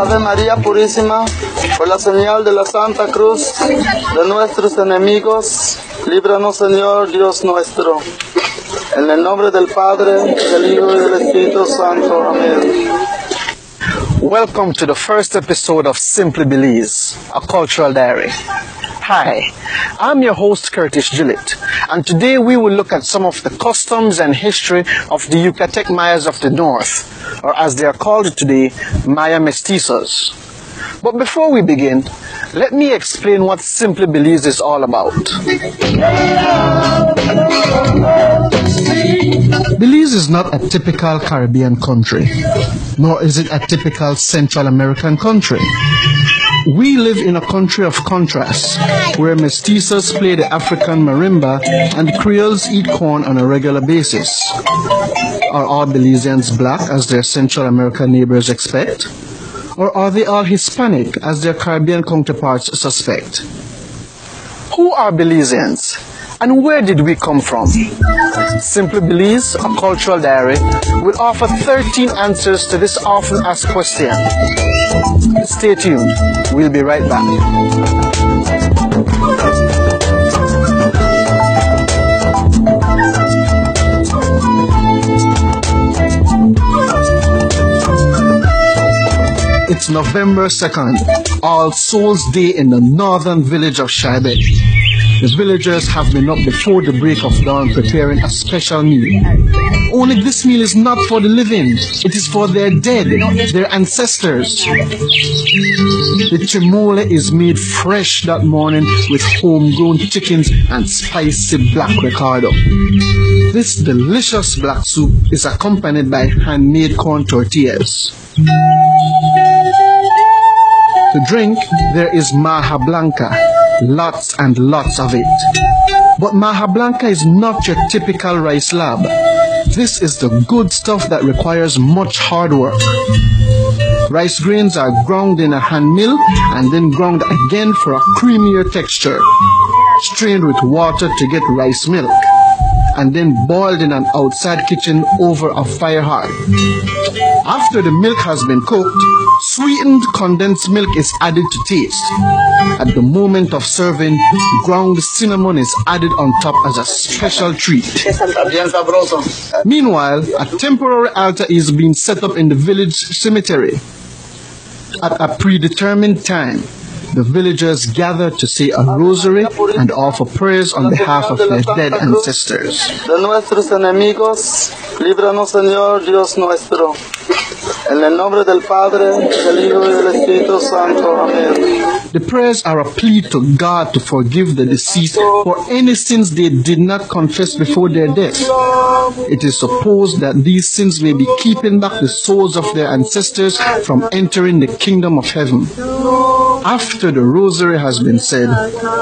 Ave María Purísima, por la señal de la Santa Cruz de nuestros enemigos, líbranos, Señor Dios nuestro. En el nombre del Padre, del Hijo y del Espíritu Santo. Amén. Welcome to the first episode of Simply Belize, a cultural diary. Hi, I'm your host Curtis Gillett, and today we will look at some of the customs and history of the Yucatec Mayas of the North, or as they are called today, Maya Mestizos. But before we begin, let me explain what Simply Belize is all about. Belize is not a typical Caribbean country, nor is it a typical Central American country. We live in a country of contrasts, where mestizos play the African marimba and Creoles eat corn on a regular basis. Are all Belizeans black, as their Central American neighbors expect? Or are they all Hispanic, as their Caribbean counterparts suspect? Who are Belizeans? And where did we come from? Simply Belize, a cultural diary, will offer 13 answers to this often asked question. Stay tuned. We'll be right back. It's November 2nd, All Souls Day in the northern village of Shaibet. The villagers have been up before the break of dawn preparing a special meal. Only this meal is not for the living, it is for their dead, their ancestors. The chimole is made fresh that morning with homegrown chickens and spicy black Ricardo. This delicious black soup is accompanied by handmade corn tortillas. To drink, there is Maja Blanca, lots and lots of it. But Maja Blanca is not your typical rice lab. This is the good stuff that requires much hard work. Rice grains are ground in a hand mill and then ground again for a creamier texture, strained with water to get rice milk, and then boiled in an outside kitchen over a fire hearth. After the milk has been cooked, sweetened condensed milk is added to taste. At the moment of serving, ground cinnamon is added on top as a special treat. Meanwhile, a temporary altar is being set up in the village cemetery. At a predetermined time, the villagers gather to say a rosary and offer prayers on behalf of their dead ancestors. De nuestros enemigos, líbranos, Señor Dios nuestro. En el nombre del Padre, del Hijo y del Espíritu Santo. Amén. The prayers are a plea to God to forgive the deceased for any sins they did not confess before their death. It is supposed that these sins may be keeping back the souls of their ancestors from entering the kingdom of heaven. After the rosary has been said,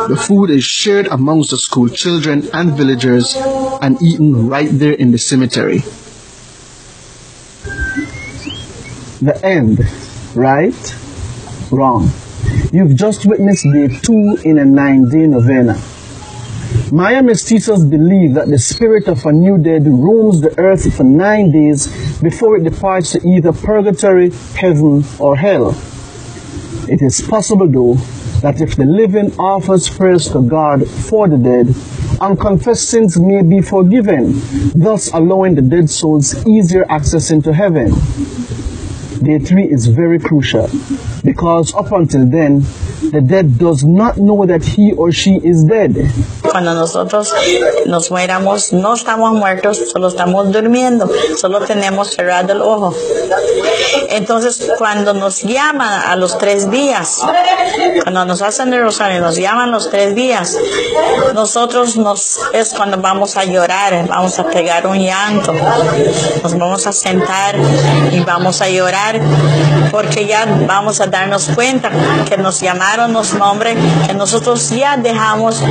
the food is shared amongst the school children and villagers and eaten right there in the cemetery. The end, right? Wrong. You've just witnessed day 2 in a 9-day novena. Maya Mestizos believe that the spirit of a new dead roams the earth for 9 days before it departs to either purgatory, heaven, or hell. It is possible, though, that if the living offers prayers to God for the dead, unconfessed sins may be forgiven, thus allowing the dead souls easier access into heaven. Day 3 is very crucial, because up until then, the dead does not know that he or she is dead. Cuando nosotros nos muéramos, no estamos muertos, solo estamos durmiendo, solo tenemos cerrado el ojo. Entonces, cuando nos llaman a los 3 días, cuando nos hacen el rosario, nos llaman los 3 días, nosotros es cuando vamos a llorar, vamos a pegar un llanto, nos vamos a sentar y vamos a llorar, porque ya vamos a darnos cuenta que nos llamaron los nombres, que nosotros ya dejamos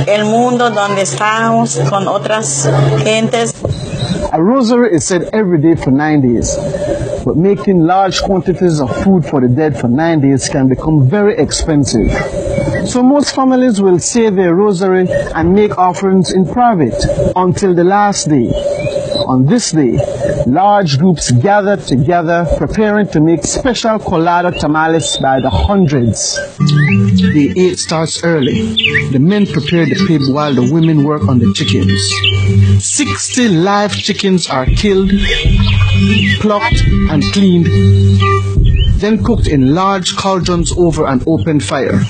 el mundo donde estábamos con otras gentes. A rosary is said every day for 9 days, but making large quantities of food for the dead for 9 days can become very expensive. So most families will say their rosary and make offerings in private until the last day. On this day, large groups gather together preparing to make special colada tamales by the hundreds. Day 8 starts early. The men prepare the pig while the women work on the chickens. 60 live chickens are killed, plucked and cleaned, then cooked in large cauldrons over an open fire.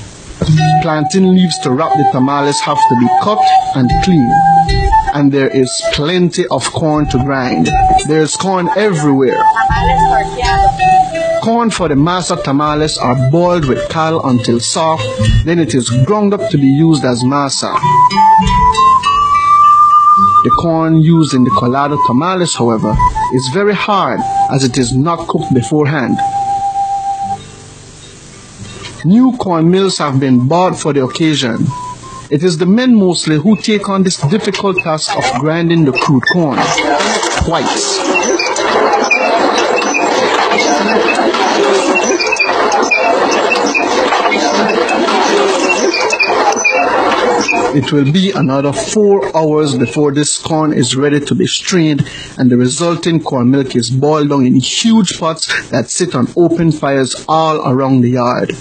Plantain leaves to wrap the tamales have to be cut and cleaned. And there is plenty of corn to grind. There is corn everywhere. Corn for the masa tamales are boiled with cal until soft, then it is ground up to be used as masa. The corn used in the colada tamales, however, is very hard as it is not cooked beforehand. New corn mills have been bought for the occasion. It is the men mostly who take on this difficult task of grinding the crude corn twice. It will be another 4 hours before this corn is ready to be strained, and the resulting corn milk is boiled down in huge pots that sit on open fires all around the yard.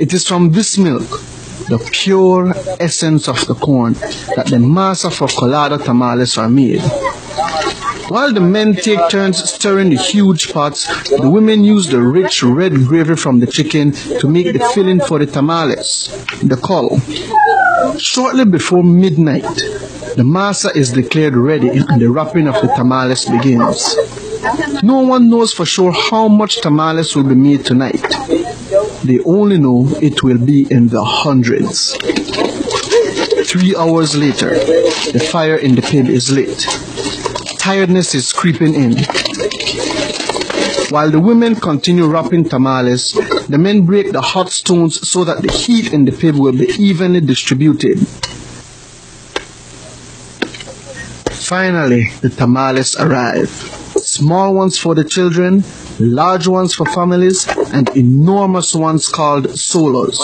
It is from this milk, the pure essence of the corn, that the masa for colada tamales are made. While the men take turns stirring the huge pots, the women use the rich red gravy from the chicken to make the filling for the tamales, the caul. Shortly before midnight, the masa is declared ready and the wrapping of the tamales begins. No one knows for sure how much tamales will be made tonight. They only know it will be in the hundreds. 3 hours later, the fire in the pit is lit. Tiredness is creeping in. While the women continue wrapping tamales, the men break the hot stones so that the heat in the pit will be evenly distributed. Finally, the tamales arrive. Small ones for the children, large ones for families, and enormous ones called solos.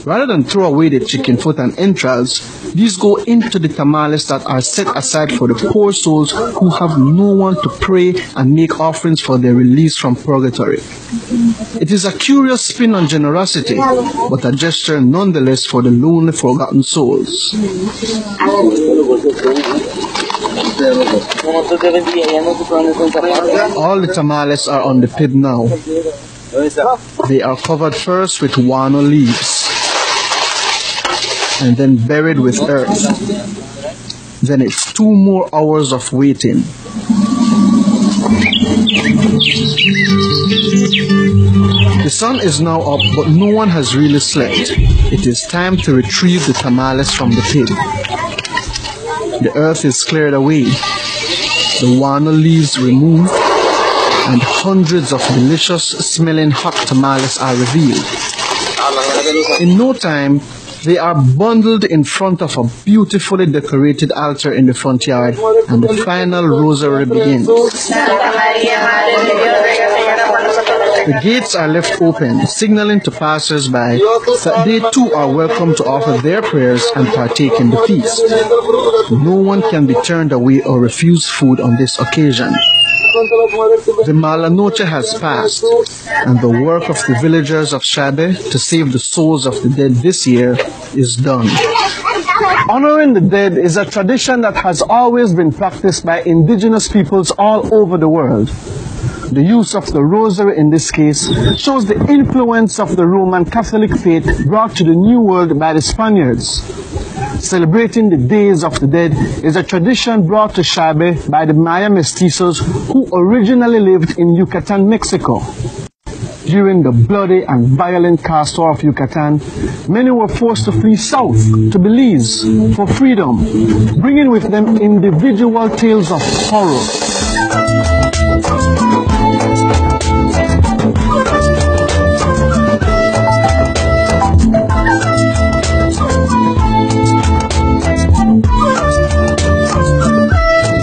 Rather than throw away the chicken foot and entrails, these go into the tamales that are set aside for the poor souls who have no one to pray and make offerings for their release from purgatory. It is a curious spin on generosity, but a gesture nonetheless for the lonely, forgotten souls. All the tamales are on the pit now. They are covered first with guano leaves and then buried with earth. Then it's 2 more hours of waiting. The sun is now up, but no one has really slept. It is time to retrieve the tamales from the pit. The earth is cleared away, the guano leaves removed, and hundreds of delicious smelling hot tamales are revealed. In no time, they are bundled in front of a beautifully decorated altar in the front yard, and the final rosary begins. The gates are left open, signaling to passers-by that they too are welcome to offer their prayers and partake in the feast. No one can be turned away or refuse food on this occasion. The Mala Noche has passed, and the work of the villagers of Shabe to save the souls of the dead this year is done. Honoring the dead is a tradition that has always been practiced by indigenous peoples all over the world. The use of the rosary in this case shows the influence of the Roman Catholic faith brought to the New World by the Spaniards. celebrating the Days of the Dead is a tradition brought to Xiabe by the Maya mestizos who originally lived in Yucatan, Mexico. During the bloody and violent caste war of Yucatan, many were forced to flee south to Belize for freedom, bringing with them individual tales of horror.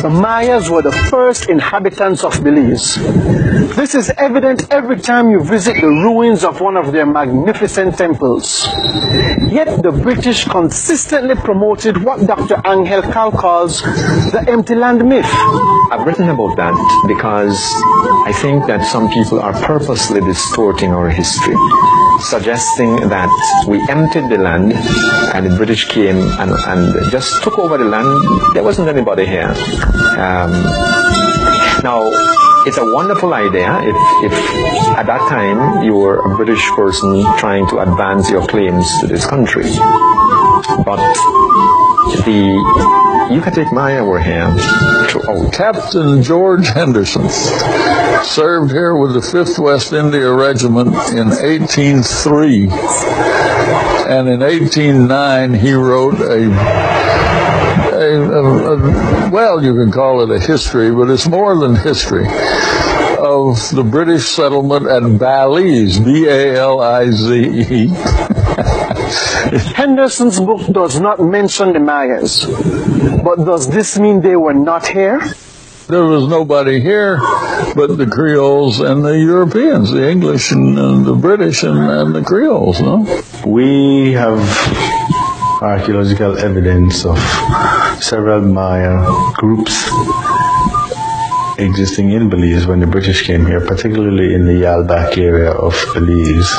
The Mayas were the first inhabitants of Belize. This is evident every time you visit the ruins of one of their magnificent temples. Yet the British consistently promoted what Dr. Angel Cal calls the empty land myth. I've written about that because I think that some people are purposely distorting our history, suggesting that we emptied the land and the British came and just took over the land. There wasn't anybody here. Now, it's a wonderful idea if at that time you were a British person trying to advance your claims to this country. But the Yucatec Maya were here throughout. Captain George Henderson served here with the 5th West India Regiment in 1803. And in 1809 he wrote well, you can call it a history, but it's more than history, of the British settlement at Balize, B-A-L-I-Z-E. Henderson's book does not mention the Mayas, but does this mean they were not here? There was nobody here but the Creoles and the Europeans, the English and the British and the Creoles, no? We have archaeological evidence of several Maya groups existing in Belize when the British came here, particularly in the Yalbac area of Belize,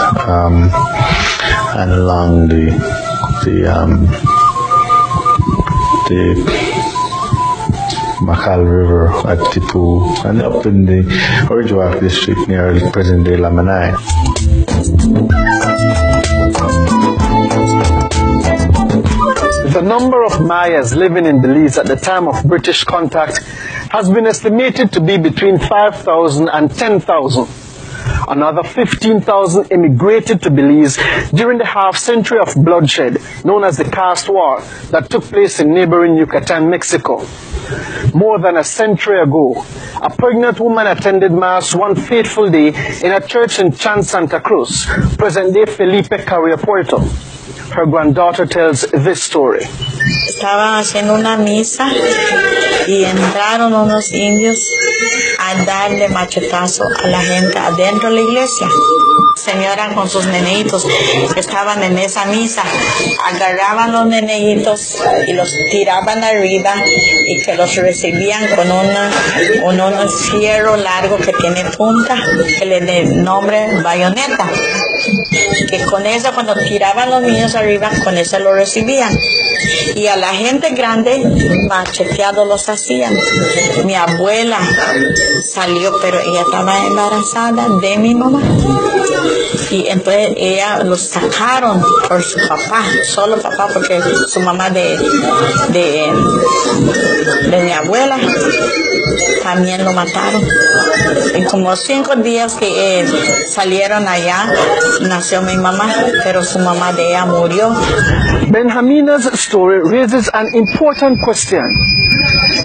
and along the Macal River at Tipu, and up in the Orijuak district near present-day Lamanai. The number of Mayas living in Belize at the time of British contact has been estimated to be between 5,000 and 10,000. Another 15,000 immigrated to Belize during the half-century of bloodshed known as the Caste War that took place in neighboring Yucatan, Mexico. More than a century ago, a pregnant woman attended Mass one fateful day in a church in Chan Santa Cruz, present-day Felipe Carrillo Puerto. Her granddaughter tells this story. Estaban haciendo una misa y entraron unos indios a darle machetazo a la gente adentro de la iglesia. Señora con sus neneitos estaban en esa misa, agarraban los neneitos y los tiraban arriba y que los recibían con un fierro largo que tiene punta, que le da nombre bayoneta, que con eso cuando tiraban los niños arriba, con eso lo recibían. Y a la gente grande macheteados los hacían. Mi abuela salió, pero ella estaba embarazada de mi mamá. Y entonces ella los sacaron por su papá, solo papá, porque su mamá de mi abuela también lo mataron. En como 5 días que salieron allá, nació mi mamá, pero su mamá de ella murió. Benjamina's story raises an important question.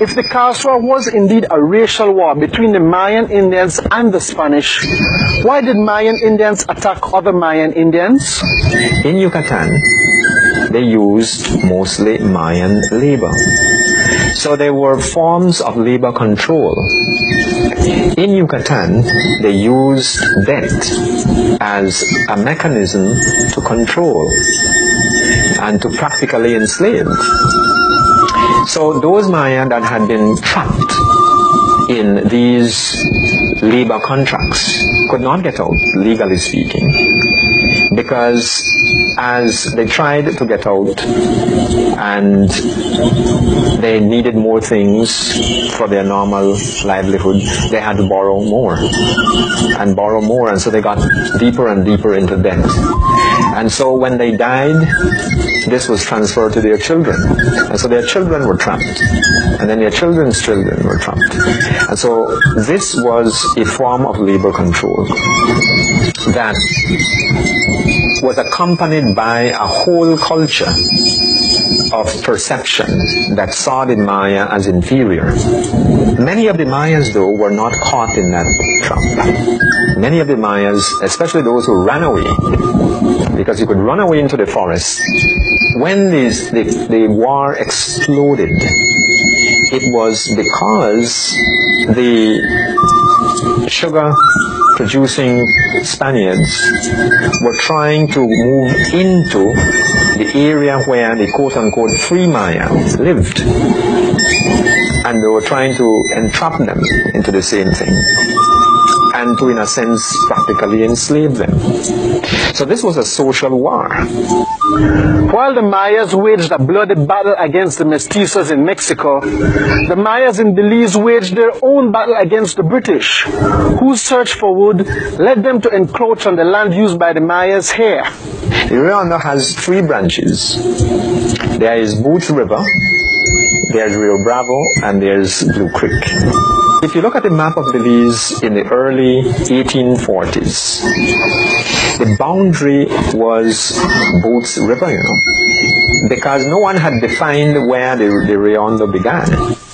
If the Caste War was indeed a racial war between the Mayan Indians and the Spanish, why did Mayan Indians attack other Mayan Indians? In Yucatan, they used mostly Mayan labor. So there were forms of labor control. In Yucatan, they used debt as a mechanism to control and to practically enslave. So those Maya that had been trapped in these labor contracts could not get out, legally speaking, because as they tried to get out and they needed more things for their normal livelihood, they had to borrow more, and so they got deeper and deeper into debt. And so when they died, this was transferred to their children. And so their children were trapped. And then their children's children were trapped. And so this was a form of labor control that was accompanied by a whole culture of perception that saw the Maya as inferior. Many of the Mayas, though, were not caught in that trap. Many of the Mayas, especially those who ran away, because you could run away into the forest, when the war exploded, it was because the sugar-producing Spaniards were trying to move into the area where the quote-unquote free Maya lived. And they were trying to entrap them into the same thing, and to, in a sense, practically enslave them. So this was a social war. While the Mayas waged a bloody battle against the mestizos in Mexico, the Mayas in Belize waged their own battle against the British, whose search for wood led them to encroach on the land used by the Mayas here. The Rio Hondo has three branches. There is Boots River, there's Rio Bravo, and there's Blue Creek. If you look at the map of Belize in the early 1840s, the boundary was Boots River, because no one had defined where the Rio Hondo began.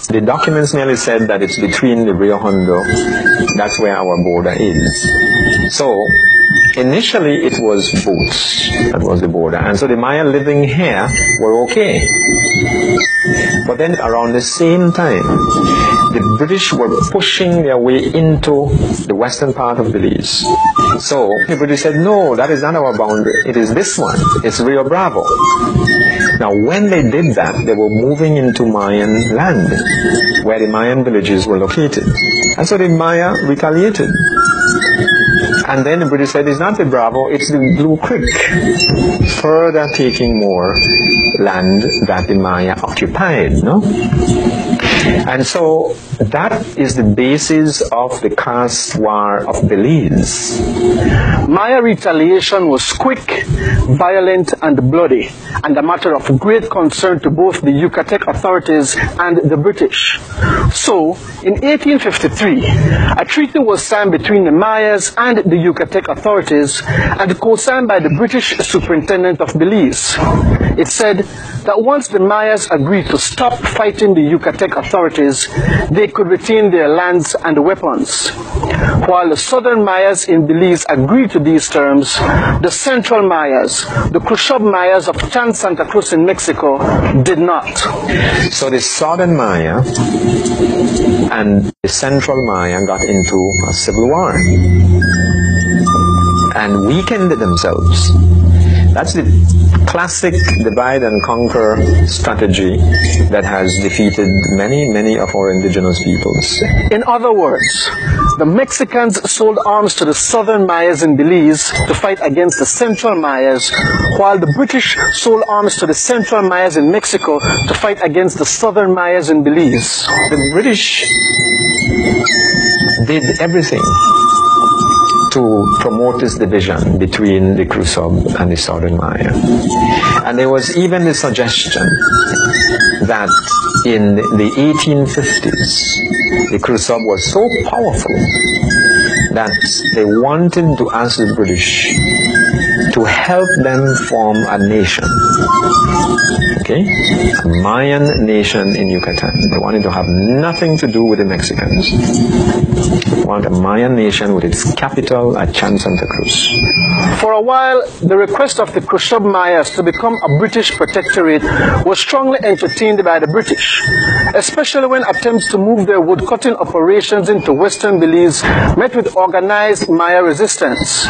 The documents merely said that it's between the Rio Hondo, that's where our border is. So, initially it was Boots that was the border, and so the Maya living here were okay. But then around the same time, the British were pushing their way into the western part of Belize. So the British said, no, that is not our boundary, it is this one, it's Rio Bravo. Now when they did that, they were moving into Mayan land, where the Mayan villages were located. And so the Maya retaliated. And then the British said, it's not the Bravo, it's the Blue Creek, further taking more land that the Maya occupied, no? And so that is the basis of the caste war of Belize. Maya retaliation was quick, violent, and bloody, and a matter of great concern to both the Yucatec authorities and the British. So, in 1853, a treaty was signed between the Mayas and the Yucatec authorities, and co-signed by the British Superintendent of Belize. It said that once the Mayas agreed to stop fighting the Yucatec authorities, they could retain their lands and weapons. While the southern Mayas in Belize agreed to these terms, the central Mayas, the Khrushchev Mayas of Chan Santa Cruz in Mexico, did not. So the southern Maya and the central Maya got into a civil war and weakened themselves. That's the classic divide and conquer strategy that has defeated many of our indigenous peoples. In other words, the Mexicans sold arms to the southern Mayas in Belize to fight against the central Mayas, while the British sold arms to the central Mayas in Mexico to fight against the southern Mayas in Belize. The British did everything to promote this division between the Khrushchev and the southern Maya. And there was even the suggestion that in the 1850s, the Khrushchev was so powerful that they wanted to ask the British to help them form a nation. Okay? A Mayan nation in Yucatan. They wanted to have nothing to do with the Mexicans. They wanted a Mayan nation with its capital at Chan Santa Cruz. For a while, the request of the Khrushchev Mayas to become a British protectorate was strongly entertained by the British, especially when attempts to move their woodcutting operations into western Belize met with organized Maya resistance.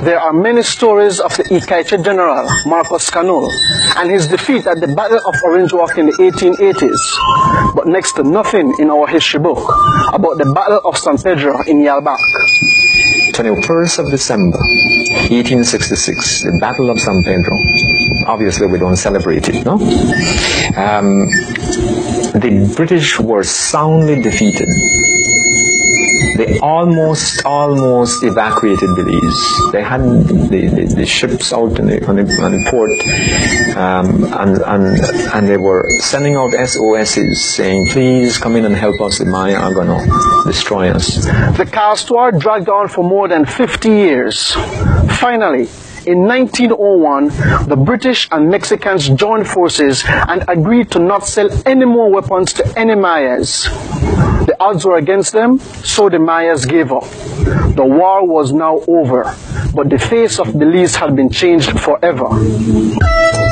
There are many stories of the Icaiche general, Marcos Cano, and his defeat at the Battle of Orange Walk in the 1880s, but next to nothing in our history book about the Battle of San Pedro in Yalbak. 21st of December, 1866, the Battle of San Pedro. Obviously, we don't celebrate it, no? The British were soundly defeated. they almost evacuated Belize. They had the ships out on the port, and they were sending out SOSs saying, please come in and help us, the Maya are going to destroy us. The Caste War dragged on for more than 50 years. Finally, in 1901, the British and Mexicans joined forces and agreed to not sell any more weapons to any Mayas. The odds were against them, so the Mayas gave up. The war was now over, but the face of Belize had been changed forever.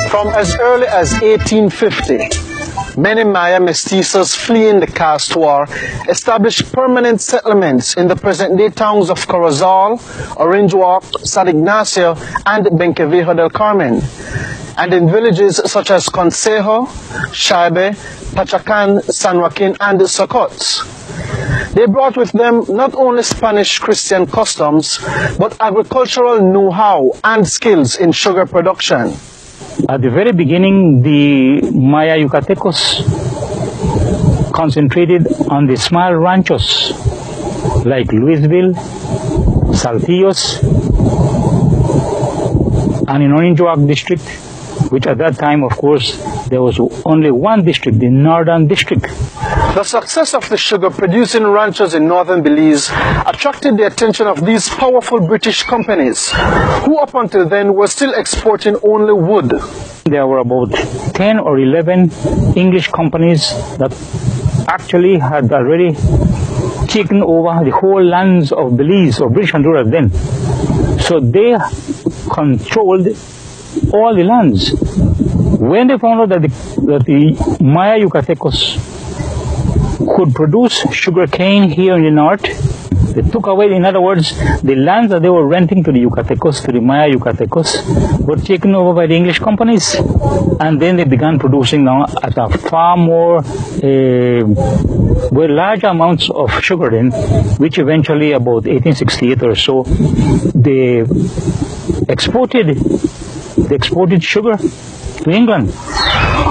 From as early as 1850, many Maya mestizos fleeing the caste war established permanent settlements in the present-day towns of Corozal, Orange Walk, San Ignacio, and Benquevejo del Carmen, and in villages such as Consejo, Shaibe, Pachacan, San Joaquin, and Socots. They brought with them not only Spanish Christian customs, but agricultural know-how and skills in sugar production. At the very beginning, the Maya Yucatecos concentrated on the small ranchos like Louisville, Saltillos, and in Orange Walk district, which at that time, of course, there was only one district, the Northern District. The success of the sugar-producing ranchos in northern Belize attracted the attention of these powerful British companies, who up until then were still exporting only wood. There were about 10 or 11 English companies that actually had already taken over the whole lands of Belize, or British Honduras then. So they controlled all the lands. When they found out that the Maya Yucatecos could produce sugar cane here in the north, they took away, in other words, the lands that they were renting to the Yucatecos, to the Maya Yucatecos, were taken over by the English companies. And then they began producing now at a far more, with large amounts of sugar then, which eventually about 1868 or so, they exported sugar to England.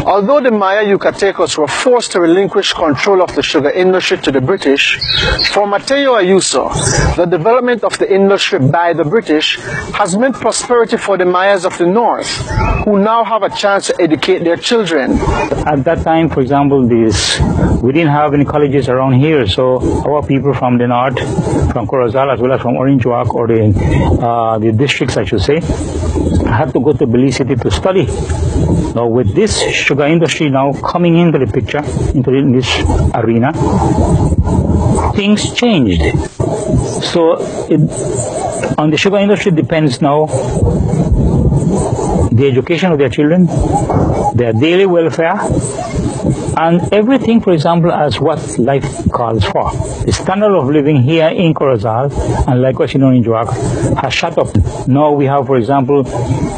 Although the Maya Yucatecos were forced to relinquish control of the sugar industry to the British, for Mateo Ayuso, the development of the industry by the British has meant prosperity for the Mayas of the north, who now have a chance to educate their children. At that time, for example, we didn't have any colleges around here, so our people from the north, from Corozal as well as from Orange Walk, or the districts, I should say, had to go to Belize City to study. Now with this sugar industry now coming into the picture, into this arena, things changed. So on the sugar industry depends now the education of their children, their daily welfare, and everything, for example, as what life calls for. The standard of living here in Corozal, and likewise in Orange Walk, has shot up. Now we have, for example,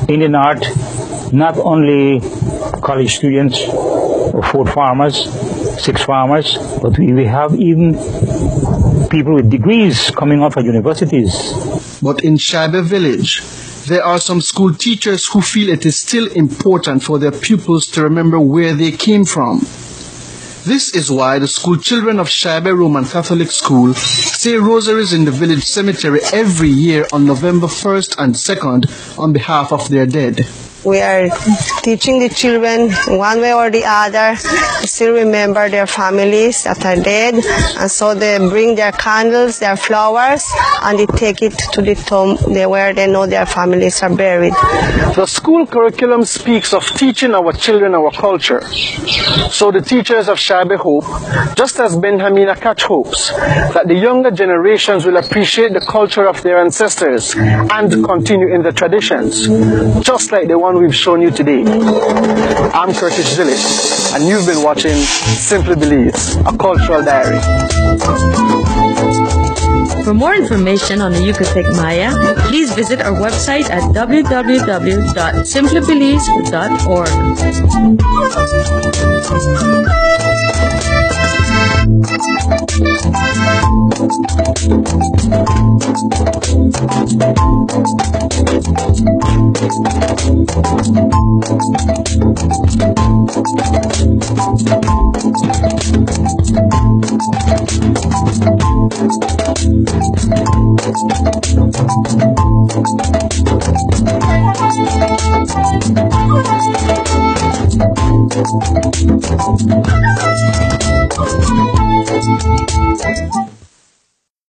in the north, not only college students or 4 farmers, 6 farmers, but we have even people with degrees coming out of universities. But in Shaibe village, there are some school teachers who feel it is still important for their pupils to remember where they came from. This is why the school children of Shaibe Roman Catholic School say rosaries in the village cemetery every year on November 1st and 2nd on behalf of their dead. We are teaching the children one way or the other to still remember their families that are dead, and so they bring their candles, their flowers, and they take it to the tomb where they know their families are buried. The school curriculum speaks of teaching our children our culture. So the teachers of Shaibe hope, just as Benjamin Akach hopes, that the younger generations will appreciate the culture of their ancestors and continue in the traditions, just like the one we've shown you today. I'm Curtis Gillis, and you've been watching Simply Belize, a cultural diary. For more information on the Yucatec Maya, please visit our website at www.simplybelize.org.